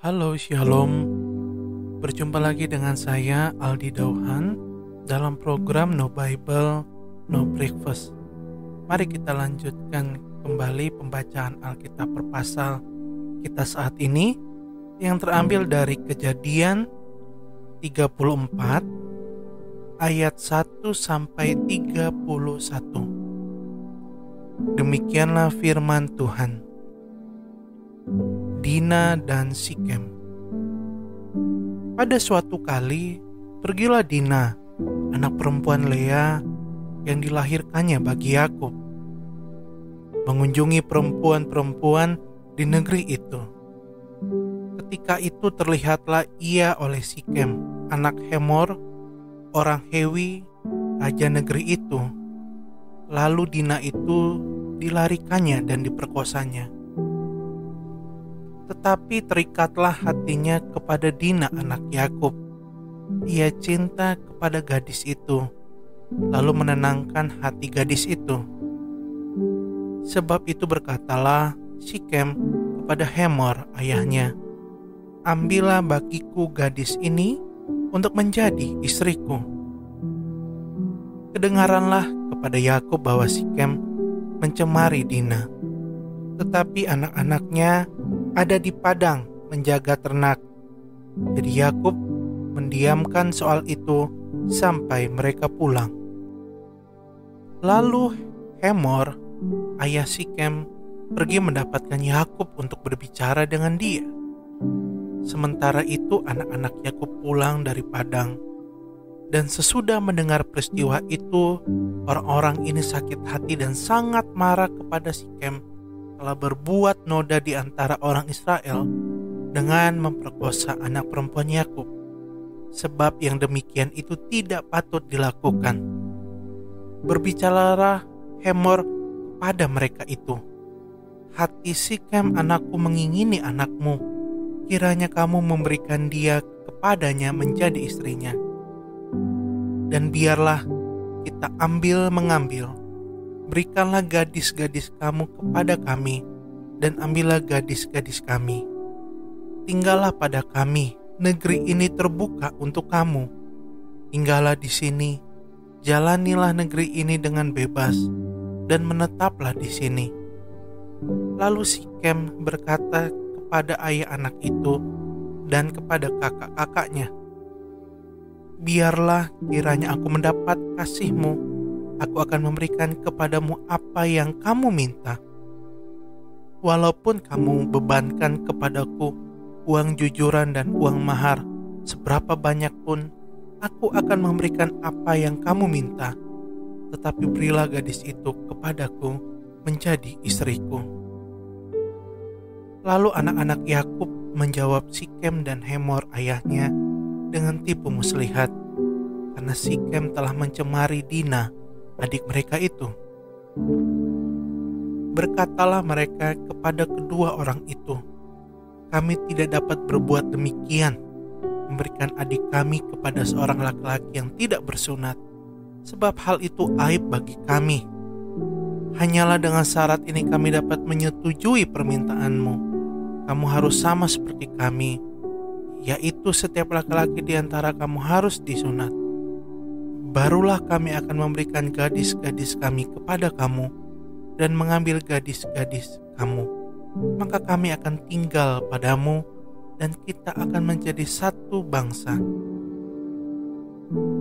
Halo Shalom, berjumpa lagi dengan saya Aldi Dauhan dalam program No Bible, No Breakfast. Mari kita lanjutkan kembali pembacaan Alkitab per pasal kita saat ini yang terambil dari Kejadian 34 ayat 1 sampai 31. Demikianlah firman Tuhan. Dina dan Sikem. Pada suatu kali, pergilah Dina, anak perempuan Lea yang dilahirkannya bagi Yakub, mengunjungi perempuan-perempuan di negeri itu. Ketika itu terlihatlah ia oleh Sikem, anak Hemor, orang Hewi, raja negeri itu. Lalu Dina itu dilarikannya dan diperkosanya. Tetapi terikatlah hatinya kepada Dina anak Yakub. Ia cinta kepada gadis itu, lalu menenangkan hati gadis itu. Sebab itu berkatalah Sikem kepada Hemor ayahnya, ambillah bagiku gadis ini untuk menjadi istriku. Kedengaranlah kepada Yakub bahwa Sikem mencemari Dina, tetapi anak-anaknya ada di padang menjaga ternak. Jadi Yakub mendiamkan soal itu sampai mereka pulang. Lalu Hemor, ayah Sikem, pergi mendapatkan Yakub untuk berbicara dengan dia. Sementara itu anak-anak Yakub pulang dari padang. Dan sesudah mendengar peristiwa itu, orang-orang ini sakit hati dan sangat marah kepada Sikem telah berbuat noda di antara orang Israel dengan memperkosa anak perempuan Yakub, sebab yang demikian itu tidak patut dilakukan. Berbicaralah Hemor kepada mereka itu, hati Sikem anakku mengingini anakmu, kiranya kamu memberikan dia kepadanya menjadi istrinya. Dan biarlah kita mengambil. Berikanlah gadis-gadis kamu kepada kami, dan ambillah gadis-gadis kami. Tinggallah pada kami, negeri ini terbuka untuk kamu. Tinggallah di sini, jalanilah negeri ini dengan bebas, dan menetaplah di sini. Lalu Sikem berkata kepada ayah anak itu dan kepada kakak-kakaknya, biarlah kiranya aku mendapat kasihmu. Aku akan memberikan kepadamu apa yang kamu minta. Walaupun kamu bebankan kepadaku uang jujuran dan uang mahar, seberapa banyak pun, aku akan memberikan apa yang kamu minta. Tetapi berilah gadis itu kepadaku menjadi istriku. Lalu anak-anak Yakub menjawab Sikem dan Hemor ayahnya dengan tipu muslihat, karena Sikem telah mencemari Dina, adik mereka itu. Berkatalah mereka kepada kedua orang itu, kami tidak dapat berbuat demikian, memberikan adik kami kepada seorang laki-laki yang tidak bersunat, sebab hal itu aib bagi kami. Hanyalah dengan syarat ini kami dapat menyetujui permintaanmu. Kamu harus sama seperti kami, yaitu setiap laki-laki di antara kamu harus disunat. Barulah kami akan memberikan gadis-gadis kami kepada kamu dan mengambil gadis-gadis kamu. Maka kami akan tinggal padamu dan kita akan menjadi satu bangsa.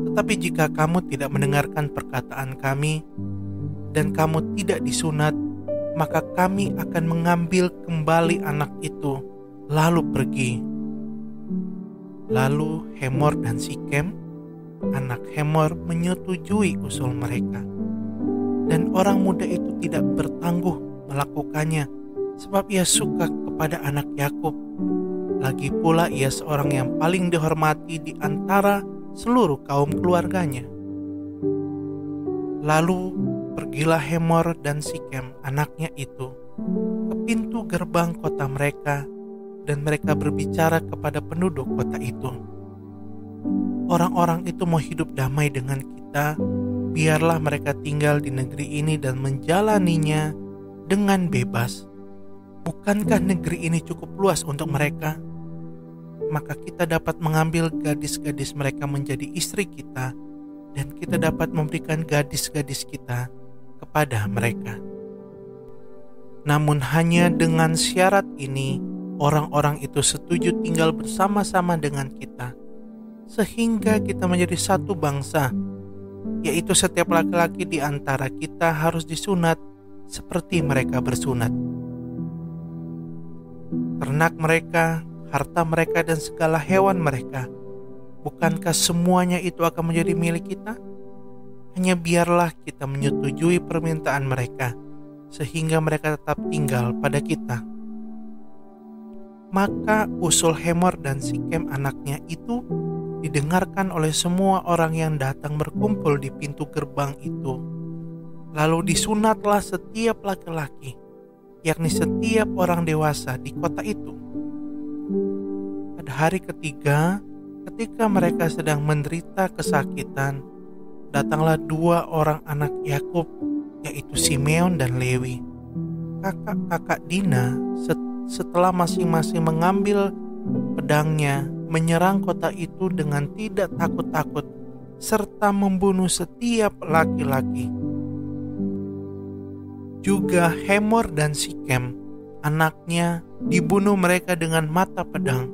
Tetapi jika kamu tidak mendengarkan perkataan kami dan kamu tidak disunat, maka kami akan mengambil kembali anak itu lalu pergi. Lalu Hemor dan Sikem, anak Hemor, menyetujui usul mereka. Dan orang muda itu tidak bertangguh melakukannya, sebab ia suka kepada anak Yakub. Lagi pula ia seorang yang paling dihormati di antara seluruh kaum keluarganya. Lalu pergilah Hemor dan Sikem anaknya itu ke pintu gerbang kota mereka, dan mereka berbicara kepada penduduk kota itu, orang-orang itu mau hidup damai dengan kita biarlah mereka tinggal di negeri ini dan menjalaninya dengan bebas. Bukankah negeri ini cukup luas untuk mereka? Maka kita dapat mengambil gadis-gadis mereka menjadi istri kita, dan kita dapat memberikan gadis-gadis kita kepada mereka. Namun hanya dengan syarat ini, orang-orang itu setuju tinggal bersama-sama dengan kita, sehingga kita menjadi satu bangsa, yaitu setiap laki-laki di antara kita harus disunat seperti mereka bersunat. Ternak mereka, harta mereka, dan segala hewan mereka, bukankah semuanya itu akan menjadi milik kita? Hanya biarlah kita menyetujui permintaan mereka, sehingga mereka tetap tinggal pada kita. Maka usul Hemor dan Sikem anaknya itu didengarkan oleh semua orang yang datang berkumpul di pintu gerbang itu. Lalu disunatlah setiap laki-laki, yakni setiap orang dewasa di kota itu. Pada hari ketiga, ketika mereka sedang menderita kesakitan, datanglah dua orang anak Yakub, yaitu Simeon dan Lewi, kakak-kakak Dina. Setelah masing-masing mengambil pedangnya, menyerang kota itu dengan tidak takut-takut, serta membunuh setiap laki-laki. Juga Hemor dan Sikem, anaknya, dibunuh mereka dengan mata pedang,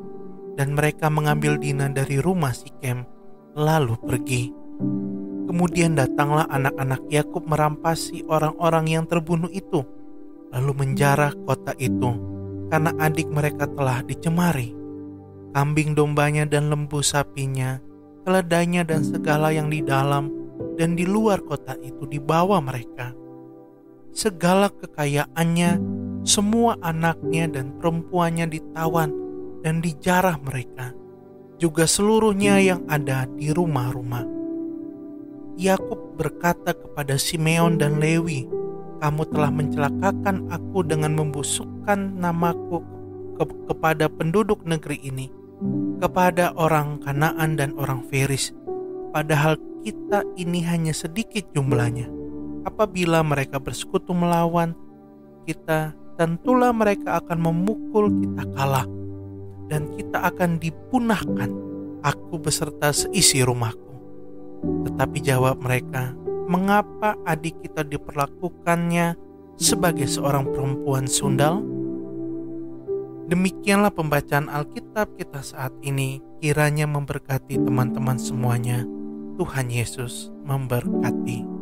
dan mereka mengambil Dina dari rumah Sikem, lalu pergi. Kemudian datanglah anak-anak Yakub merampasi orang-orang yang terbunuh itu, lalu menjarah kota itu, karena adik mereka telah dicemari. Kambing dombanya dan lembu sapinya, keledainya dan segala yang di dalam dan di luar kota itu dibawa mereka. Segala kekayaannya, semua anaknya dan perempuannya ditawan dan dijarah mereka, juga seluruhnya yang ada di rumah-rumah. Yakub berkata kepada Simeon dan Lewi, "Kamu telah mencelakakan aku dengan membusukkan namaku kepada penduduk negeri ini, kepada orang Kanaan dan orang Feris, padahal kita ini hanya sedikit jumlahnya. Apabila mereka bersekutu melawan kita, tentulah mereka akan memukul kita kalah, dan kita akan dipunahkan, aku beserta seisi rumahku." Tetapi jawab mereka, "Mengapa adik kita diperlakukannya sebagai seorang perempuan sundal?" Demikianlah pembacaan Alkitab kita saat ini. Kiranya memberkati teman-teman semuanya. Tuhan Yesus memberkati.